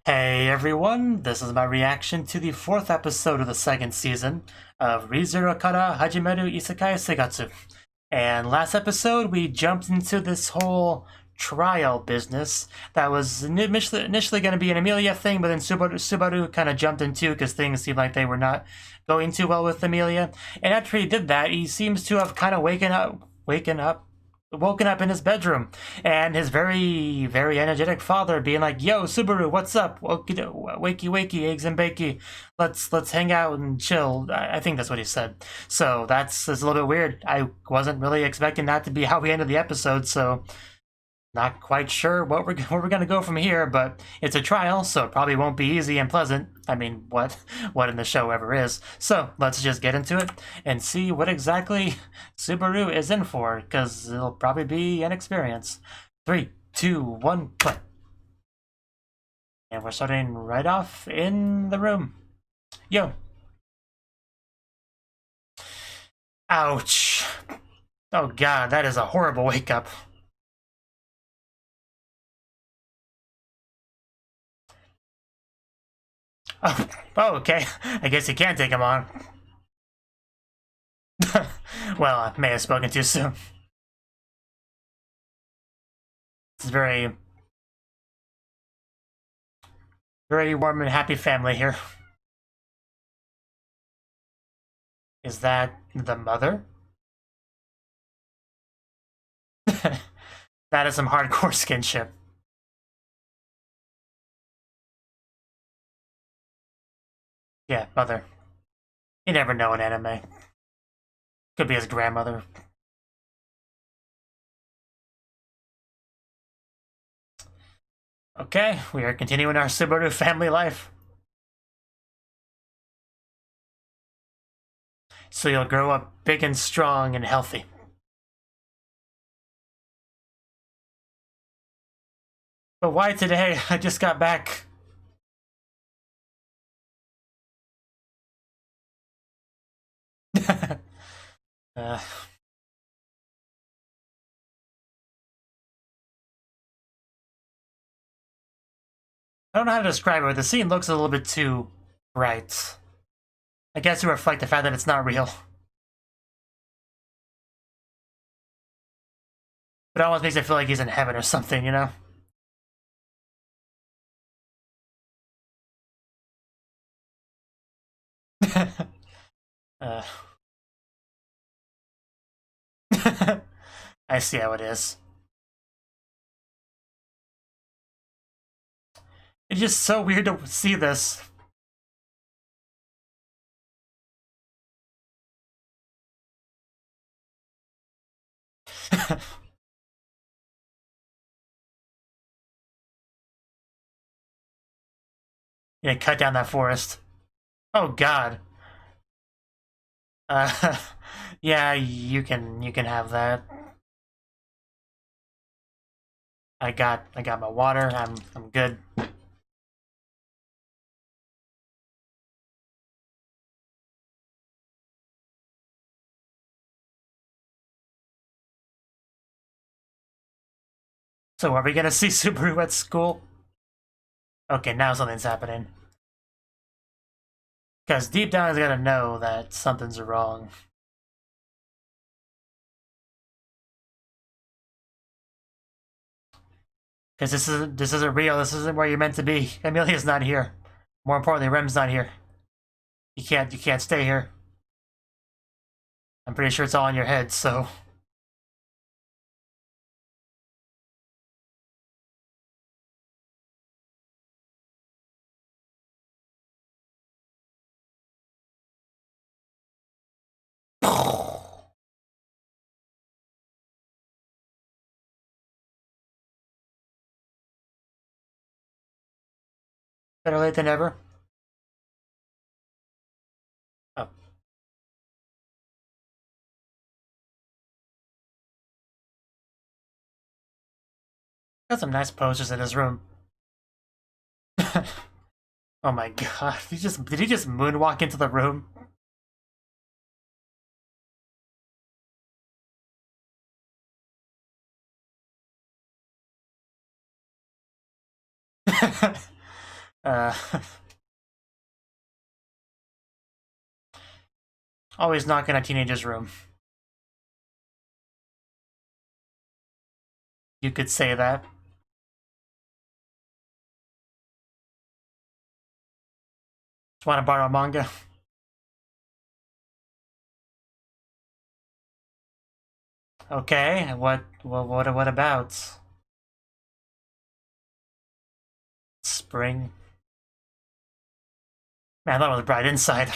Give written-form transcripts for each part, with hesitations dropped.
Hey everyone, this is my reaction to the fourth episode of the second season of ReZero Kara Hajimeru Isekai Seigatsu. And last episode, we jumped into this whole trial business that was initially going to be an Amelia thing, but then Subaru kind of jumped into because things seemed like they were not going too well with Amelia. And after he did that, he seems to have kind of woken up in his bedroom, and his very energetic father being like, "Yo, Subaru, what's up? Wakey, eggs and bakey. Let's hang out and chill." I think that's what he said. So it's a little bit weird. I wasn't really expecting that to be how we ended the episode. So not quite sure where we're gonna go from here, but it's a trial, so it probably won't be easy and pleasant. I mean, what in the show ever is? So let's just get into it and see what exactly Subaru is in for, because it'll probably be an experience. 3, 2, 1, play. And we're starting right off in the room. Yo. Ouch. Oh god, that is a horrible wake up. Oh, okay. I guess you can't take him on. Well, I may have spoken too soon. It's very warm and happy family here. Is that the mother? That is some hardcore skinship. Yeah, mother. You never know in anime. Could be his grandmother. Okay, we are continuing our Subaru family life. So you'll grow up big and strong and healthy. But why today? I just got back. uh, I don't know how to describe it, but the scene looks a little bit too bright. I guess to reflect the fact that it's not real. But it almost makes it feel like he's in heaven or something, you know? uh. I see how it is. It's just so weird to see this. Yeah, cut down that forest. Oh god. Uh, yeah, you can have that. I got my water. I'm good. So are we gonna see Subaru at school? Okay, now something's happening. Because deep down he's gotta know that something's wrong. Because this isn't real. This isn't where you're meant to be. Amelia's not here. More importantly, Rem's not here. You can't stay here. I'm pretty sure it's all in your head, so. Better late than never. Oh. Got some nice posters in his room. Oh my god. Did he just moonwalk into the room? Always knock in a teenager's room. You could say that. Just want to borrow a manga? Okay, what about? Spring? Man, I thought it was bright inside.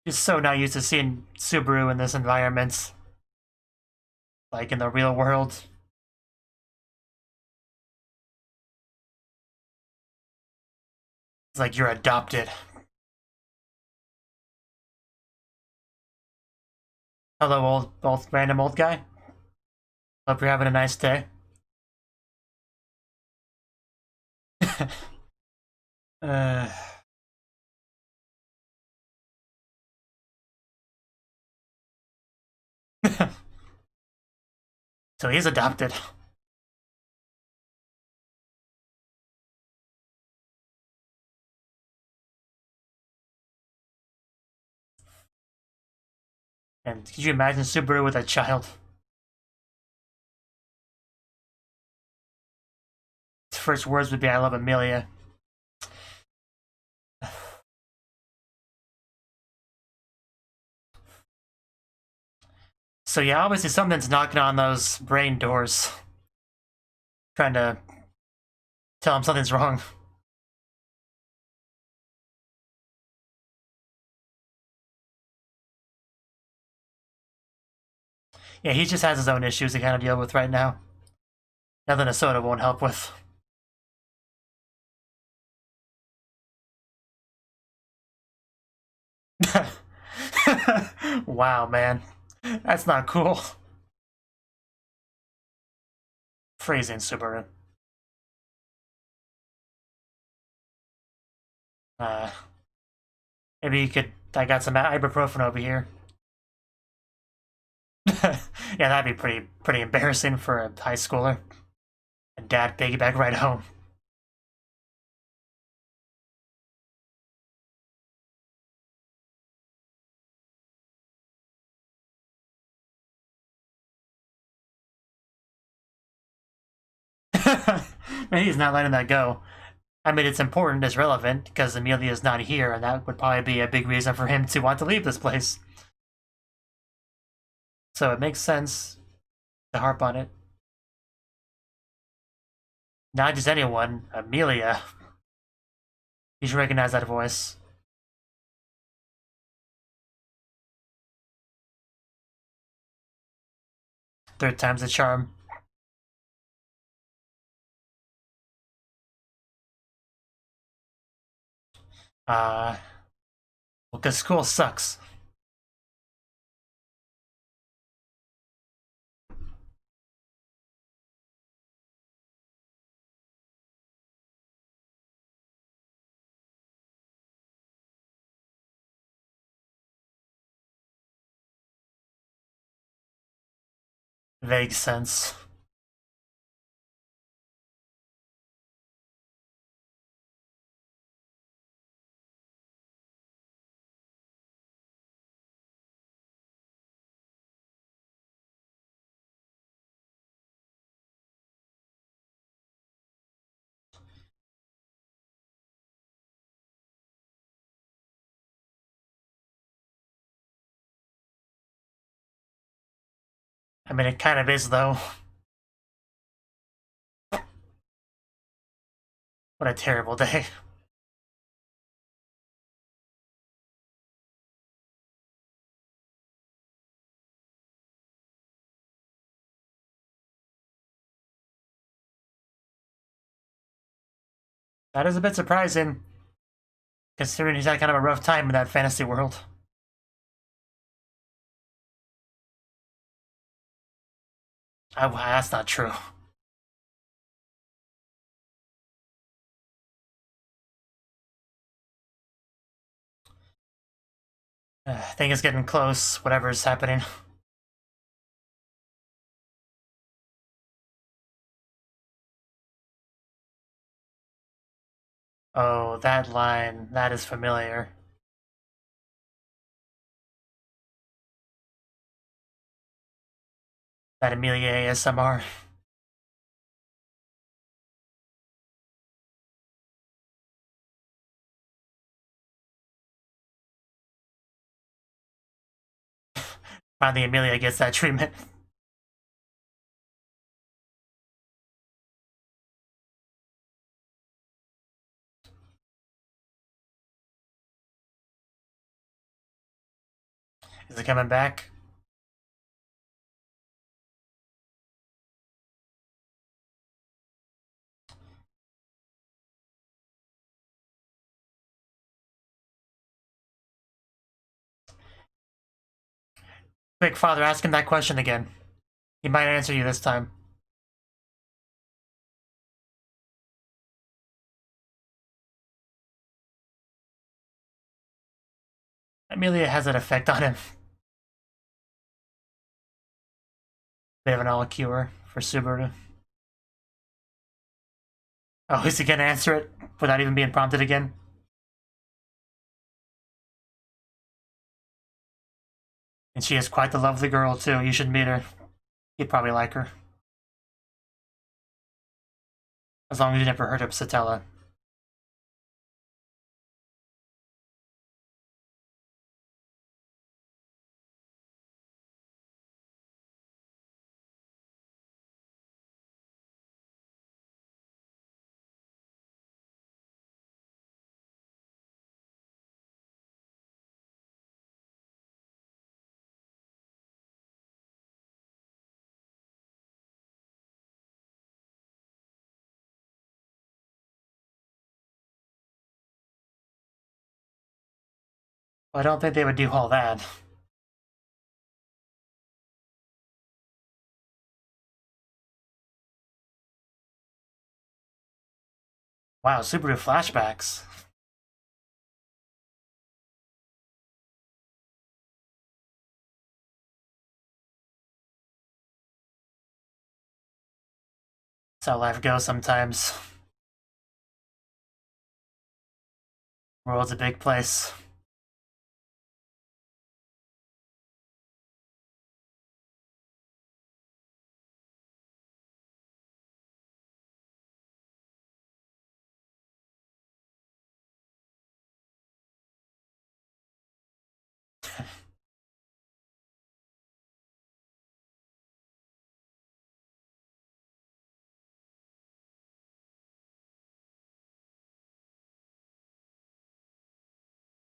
Just so not used to seeing Subaru in this environment. Like in the real world. It's like you're adopted. Hello, random old guy. Hope you're having a nice day. So he's adopted. And could you imagine Subaru with a child? His first words would be, "I love Amelia." So yeah, obviously something's knocking on those brain doors. Trying to tell him something's wrong. Yeah, he just has his own issues to kind of deal with right now. Nothing a soda won't help with. Wow, man. That's not cool. Phrasing, Subaru. Maybe you could... I got some ibuprofen over here. Yeah, that'd be pretty embarrassing for a high schooler. And dad piggyback right home. Man, he's not letting that go. I mean, it's important, it's relevant, because Amelia's not here, and that would probably be a big reason for him to want to leave this place. So it makes sense to harp on it. Not just anyone, Amelia. You should recognize that voice. Third time's the charm. Well, because school sucks. Vague sense. I mean, it kind of is, though. What a terrible day. That is a bit surprising, considering he's had kind of a rough time in that fantasy world. That's not true. I think it's getting close, whatever's happening. Oh, that line. That is familiar. That Amelia ASMR. Finally, Amelia gets that treatment. Is it coming back? Quick, father, ask him that question again. He might answer you this time. Amelia has an effect on him. Bit of an all cure for Subaru. Oh, is he gonna answer it without even being prompted again? And she is quite the lovely girl, too. You should meet her. You'd probably like her. As long as you never heard of Satella. Well, I don't think they would do all that. Wow, Subaru flashbacks. That's how life goes sometimes. World's a big place.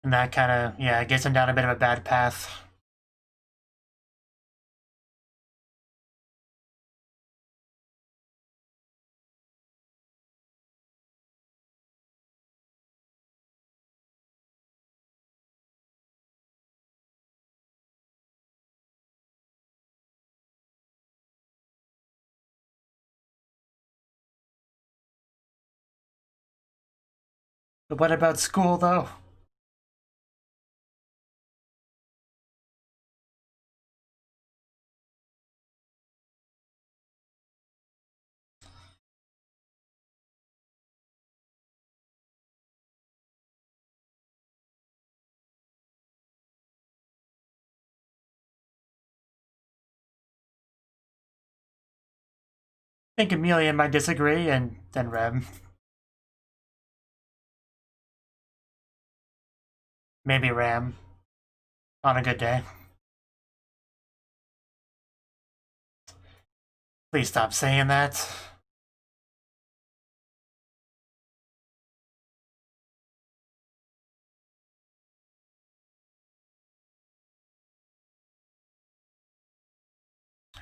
And that kind of, yeah, gets him down a bit of a bad path. But what about school, though? I think Amelia might disagree, and then Rem. Maybe Ram. On a good day. Please stop saying that.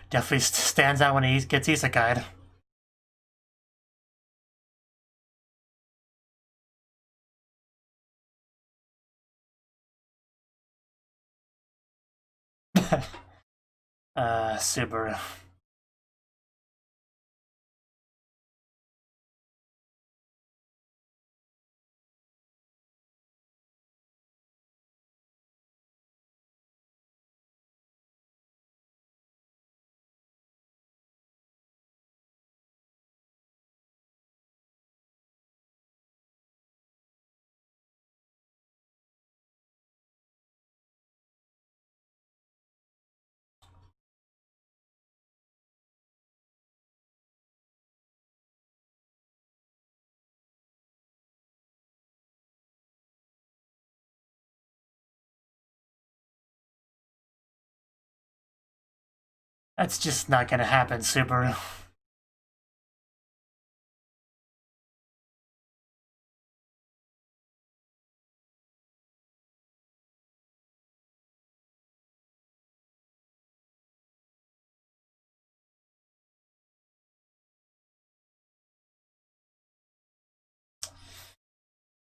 Definitely stands out when he gets isekai'd. Subaru. That's just not gonna happen, Subaru.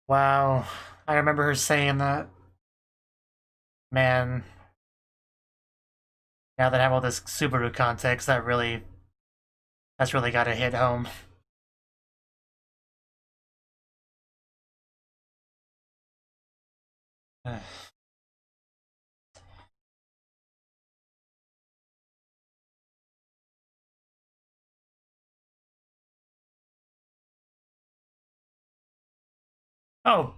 Wow, I remember her saying that. Man, now that I have all this Subaru context, that's really gotta hit home. Oh,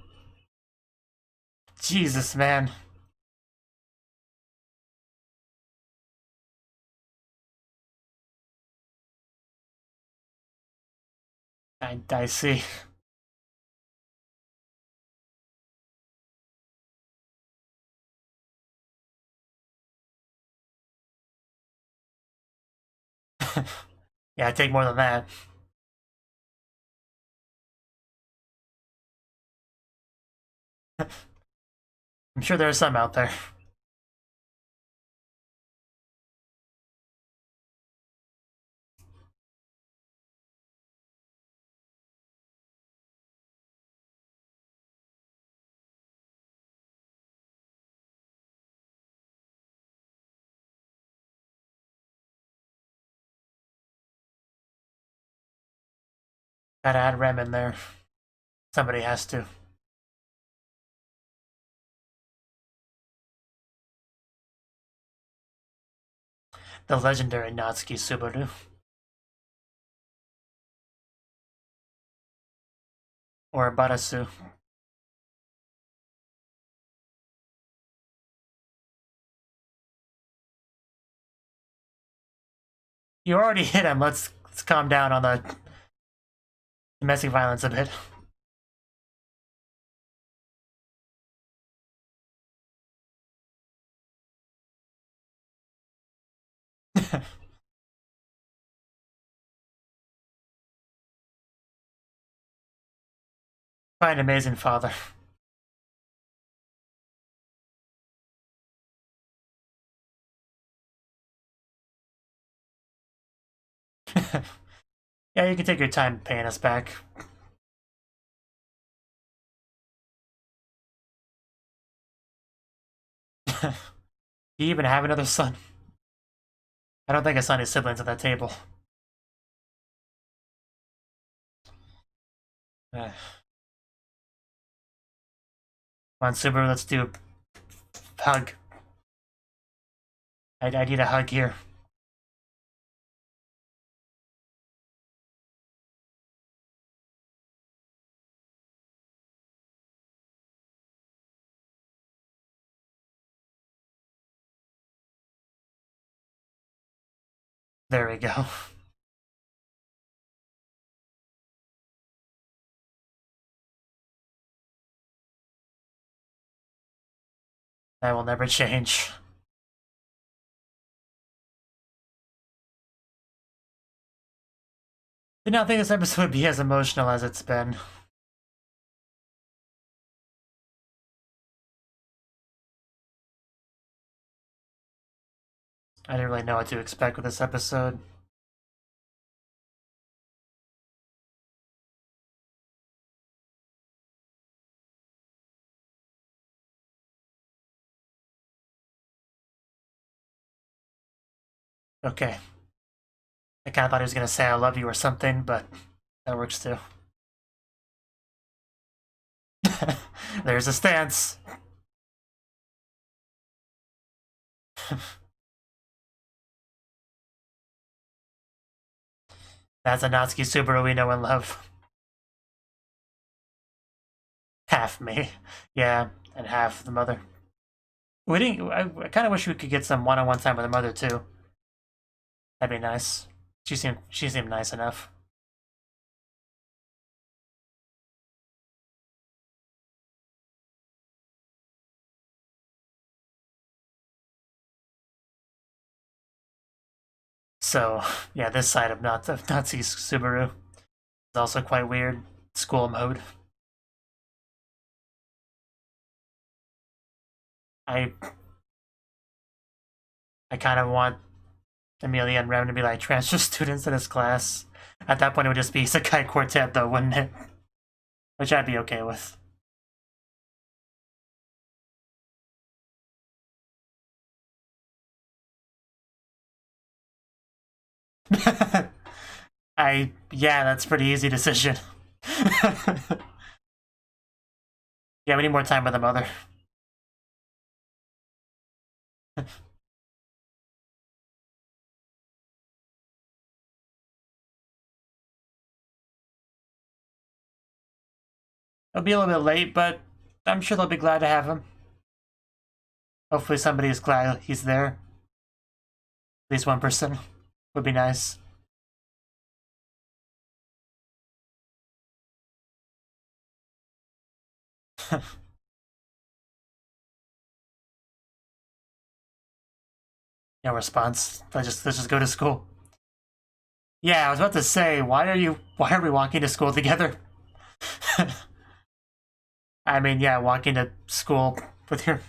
Jesus, man. I see. Yeah, I take more than that. I'm sure there are some out there. Gotta add Rem in there. Somebody has to. The legendary Natsuki Subaru. Or Barasu. You already hit him. Let's calm down on the domestic violence a bit. Quite an amazing father. Yeah, you can take your time paying us back. Do you even have another son? I don't think I saw any siblings at that table. Come on, Subaru, let's do a hug. I need a hug here. There we go. That will never change. Did not think this episode would be as emotional as it's been. I didn't really know what to expect with this episode. Okay. I kind of thought he was going to say I love you or something, but that works too. There's a stance. That's a Natsuki Subaru we know and love. Half me. Yeah, and half the mother. We didn't. I kind of wish we could get some one-on-one time with the mother too. That'd be nice. She seemed nice enough. So yeah, this side of Nazi Subaru is also quite weird. School mode. I kind of want Amelia and Rem to be like transfer students in his class. At that point, it would just be Sakai Quartet, though, wouldn't it? Which I'd be okay with. Yeah, that's a pretty easy decision. Yeah, we need more time with the mother. It'll be a little bit late, but I'm sure they'll be glad to have him. Hopefully somebody is glad he's there. At least one person would be nice. No response. Let's just go to school. Yeah, I was about to say, why are we walking to school together? I mean, yeah, walking to school with your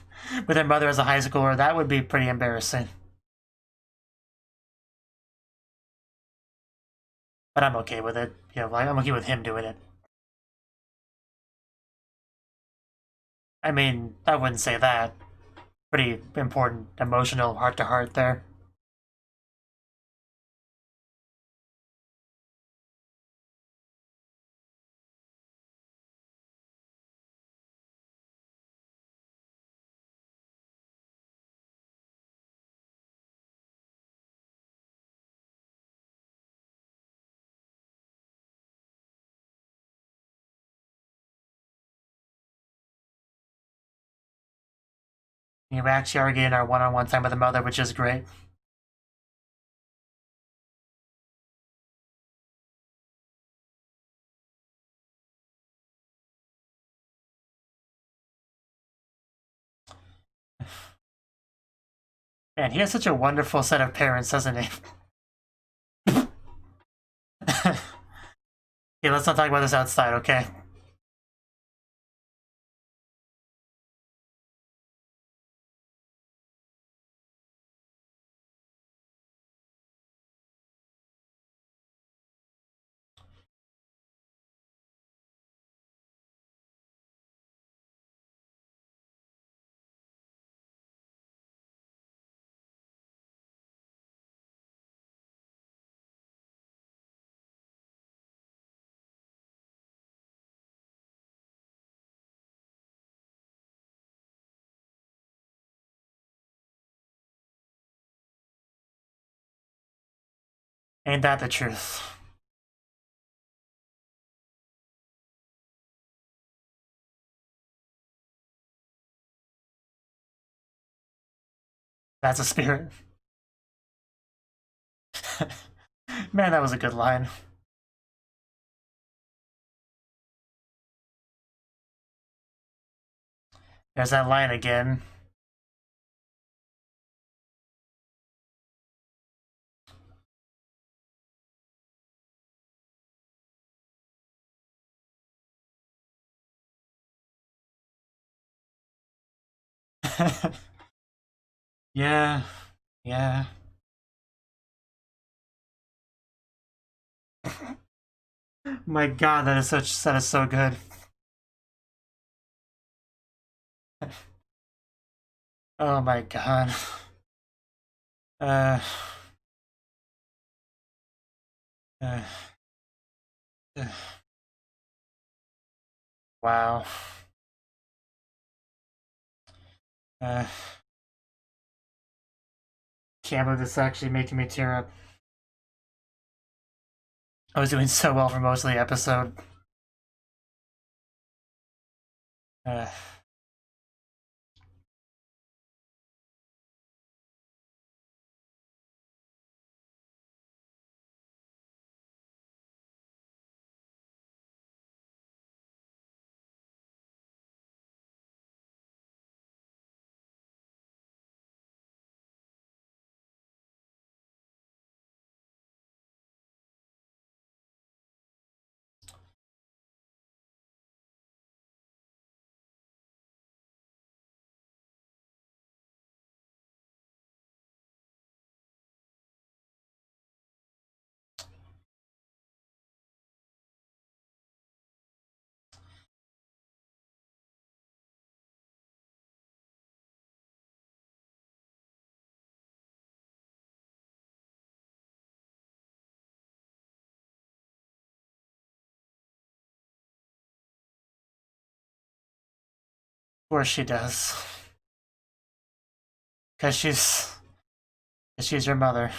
mother as a high schooler, that would be pretty embarrassing. But I'm okay with it. Yeah, I'm okay with him doing it. I mean, I wouldn't say that. Pretty important emotional heart-to-heart there. We're actually are getting our one-on-one time with the mother, which is great. Man, he has such a wonderful set of parents, doesn't he? Okay, let's not talk about this outside, okay? Ain't that the truth? That's a spirit. Man, that was a good line. There's that line again. Yeah, yeah. My God, that is so good. Oh my God. Uh, uh, uh, wow. Uh, can't believe this is actually making me tear up. I was doing so well for most of the episode. Uh, course she does. Cause she's your mother.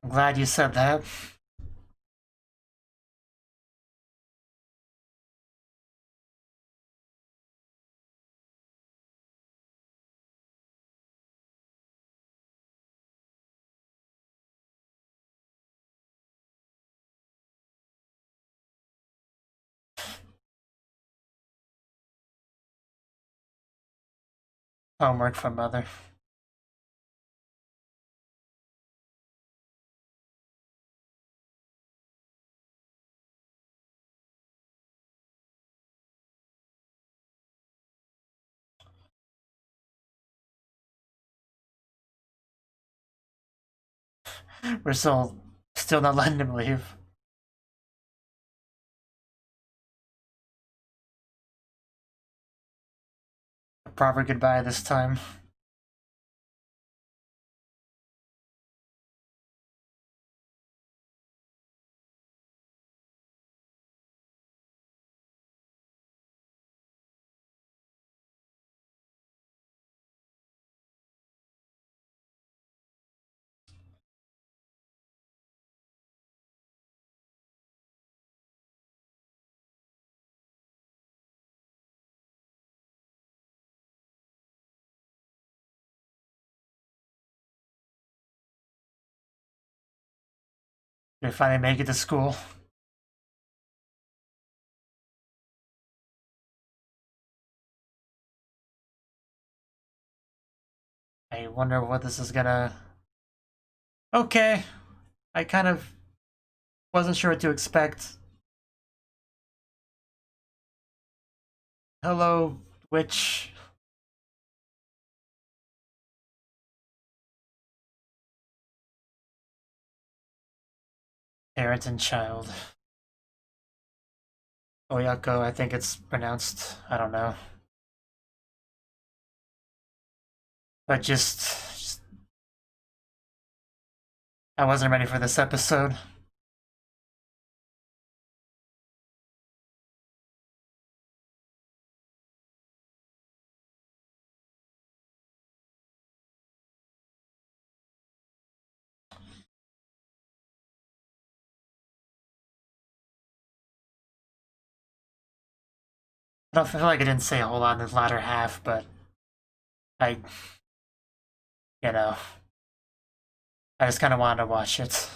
I'm glad you said that. Homework for mother. We're still not letting him leave. A proper goodbye this time. We finally make it to school. I wonder what this is gonna... Okay. I kind of wasn't sure what to expect. Hello, witch. Parent and child. Oyako, I think it's pronounced. I don't know. But just I wasn't ready for this episode. I don't feel like I didn't say a whole lot in the latter half, but I, you know, I just kind of wanted to watch it.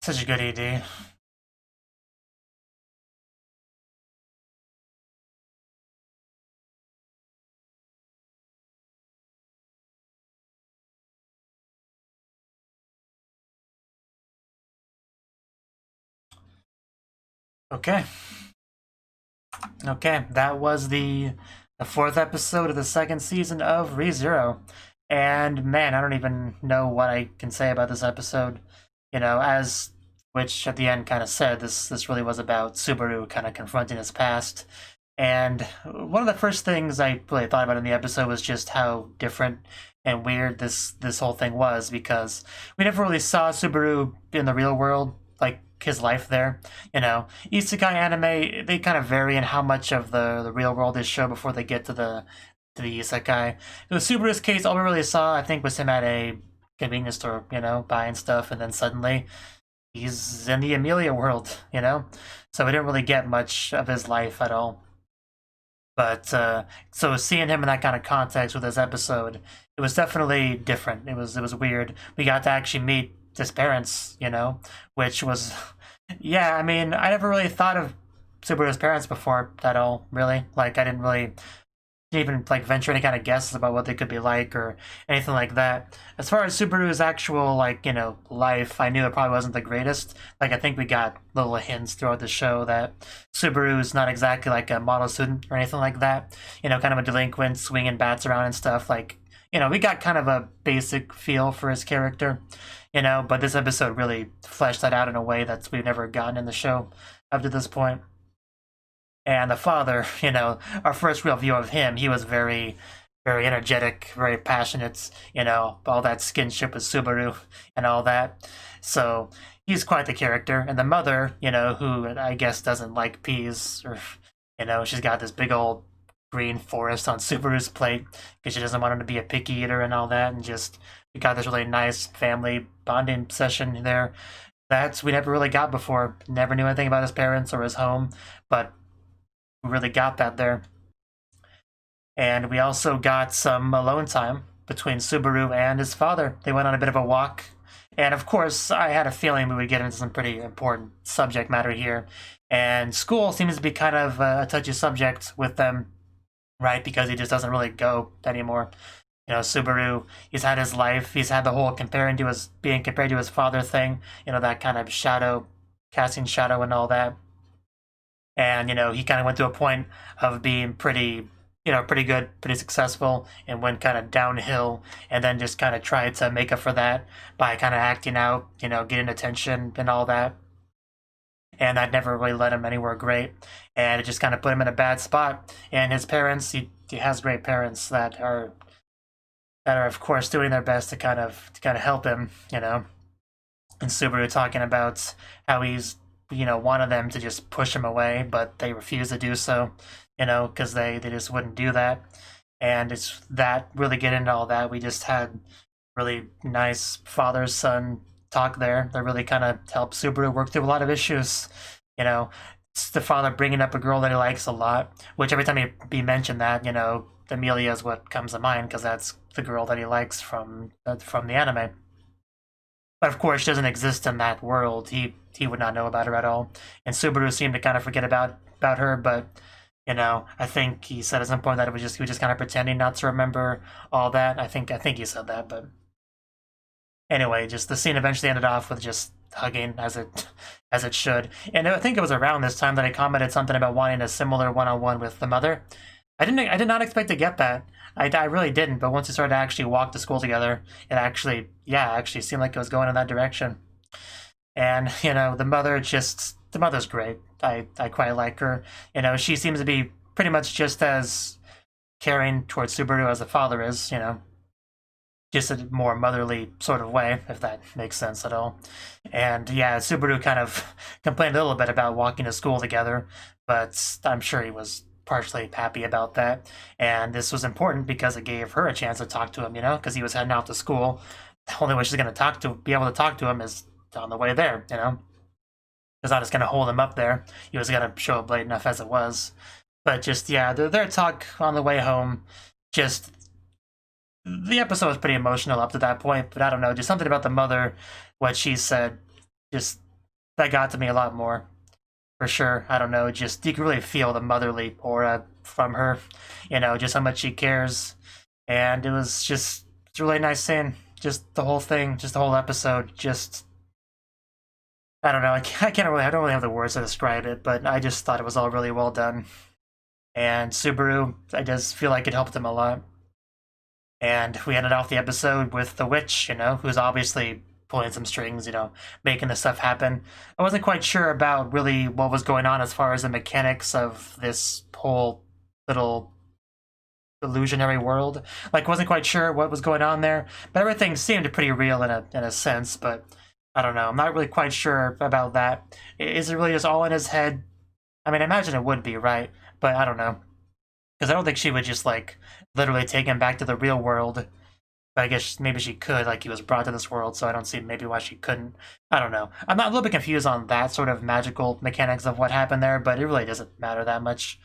Such a good ED. Okay. Okay, that was the fourth episode of the second season of ReZero. And man, I don't even know what I can say about this episode. You know, as which at the end kind of said, this really was about Subaru kind of confronting his past. And one of the first things I really thought about in the episode was just how different and weird this whole thing was, because we never really saw Subaru in the real world, like his life there. You know, isekai anime, they kind of vary in how much of the real world they show before they get to the isekai. In Subaru's case, all we really saw, I think, was him at a convenience store, you know, buying stuff, and then suddenly he's in the Amelia world, you know? So we didn't really get much of his life at all. But so seeing him in that kind of context with this episode, it was definitely different. It was weird. We got to actually meet his parents, you know, which was, yeah. I mean, I never really thought of Subaru's parents before at all. Really, like I didn't really even like venture any kind of guesses about what they could be like or anything like that. As far as Subaru's actual like, you know, life, I knew it probably wasn't the greatest. Like I think we got little hints throughout the show that Subaru's not exactly like a model student or anything like that. You know, kind of a delinquent, swinging bats around and stuff. Like, you know, we got kind of a basic feel for his character, you know, but this episode really fleshed that out in a way that we've never gotten in the show up to this point. And the father, you know, our first real view of him, he was very, very energetic, very passionate, you know, all that skinship with Subaru and all that. So he's quite the character. And the mother, you know, who I guess doesn't like peas, or, you know, she's got this big old green forest on Subaru's plate because she doesn't want him to be a picky eater and all that. And just, we got this really nice family bonding session there that we never really got before. Never knew anything about his parents or his home, but we really got that there. And we also got some alone time between Subaru and his father. They went on a bit of a walk. And of course, I had a feeling we would get into some pretty important subject matter here. And school seems to be kind of a touchy subject with them, right? Because he just doesn't really go anymore. You know, Subaru, he's had his life. He's had the whole being compared to his father thing. You know, that kind of casting shadow and all that. And, you know, he kind of went to a point of being pretty good, pretty successful, and went kind of downhill, and then just kind of tried to make up for that by kind of acting out, you know, getting attention and all that. And that never really led him anywhere great. And it just kind of put him in a bad spot. And his parents, he has great parents that are of course doing their best to kind of help him, you know. And Subaru talking about how he's, you know, wanted them to just push him away, but they refused to do so, you know, because they just wouldn't do that. And it's that really get into all that. We just had really nice father-son talk there that really kind of helped Subaru work through a lot of issues. You know, it's the father bringing up a girl that he likes a lot, which every time he mentioned that, you know, Amelia is what comes to mind because that's the girl that he likes from the anime. But of course, she doesn't exist in that world. He would not know about her at all. And Subaru seemed to kind of forget about her, but, you know, I think he said at some point that he was just kind of pretending not to remember all that. I think he said that, but anyway, just the scene eventually ended off with just hugging as it should. And I think it was around this time that I commented something about wanting a similar one-on-one with the mother. I did not expect to get that. I really didn't, but once we started to actually walk to school together, it actually seemed like it was going in that direction. And, you know, the mother's great. I quite like her. You know, she seems to be pretty much just as caring towards Subaru as the father is, you know. Just a more motherly sort of way, if that makes sense at all. And yeah, Subaru kind of complained a little bit about walking to school together, but I'm sure he was partially happy about that. And this was important because it gave her a chance to talk to him, you know, because he was heading out to school. The only way she's going to be able to talk to him is on the way there, you know. Because not just going to hold him up there. He was going to show up late enough as it was. But just, yeah, their talk on the way home, just, the episode was pretty emotional up to that point, but I don't know, just something about the mother, what she said, just, that got to me a lot more. For sure, I don't know, just you can really feel the motherly aura from her, you know, just how much she cares. And it's really nice seeing just the whole thing, just the whole episode, just, I don't know, I don't really have the words to describe it, but I just thought it was all really well done. And Subaru, I just feel like it helped him a lot. And we ended off the episode with the witch, you know, who's obviously pulling some strings, you know, making this stuff happen. I wasn't quite sure about really what was going on as far as the mechanics of this whole little illusionary world. Like, wasn't quite sure what was going on there, but everything seemed pretty real in a sense, but I don't know. I'm not really quite sure about that. Is it really just all in his head? I mean, I imagine it would be, right? But I don't know. Because I don't think she would just, like, literally take him back to the real world. But I guess maybe she could, like he was brought to this world, so I don't see maybe why she couldn't. I don't know. I'm not a little bit confused on that sort of magical mechanics of what happened there, but it really doesn't matter that much.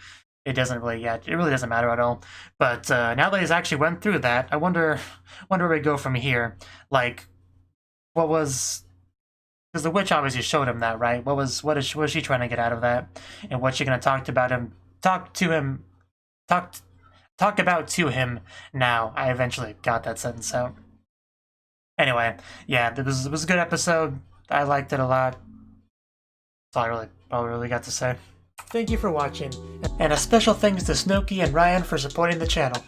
It doesn't really, yeah, it really doesn't matter at all. But now that he's actually went through that, I wonder where we go from here. Like, what was... Because the witch obviously showed him that, right? What was she trying to get out of that? And what's she going to talk about to him now? I eventually got that sentence out. Anyway, yeah, it was a good episode. I liked it a lot. That's all I probably really got to say. Thank you for watching, and a special thanks to Cnouki and Ryan for supporting the channel.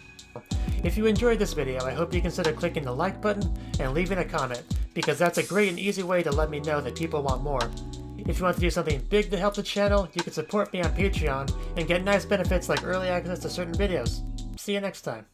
If you enjoyed this video, I hope you consider clicking the like button and leaving a comment, because that's a great and easy way to let me know that people want more. If you want to do something big to help the channel, you can support me on Patreon and get nice benefits like early access to certain videos. See you next time.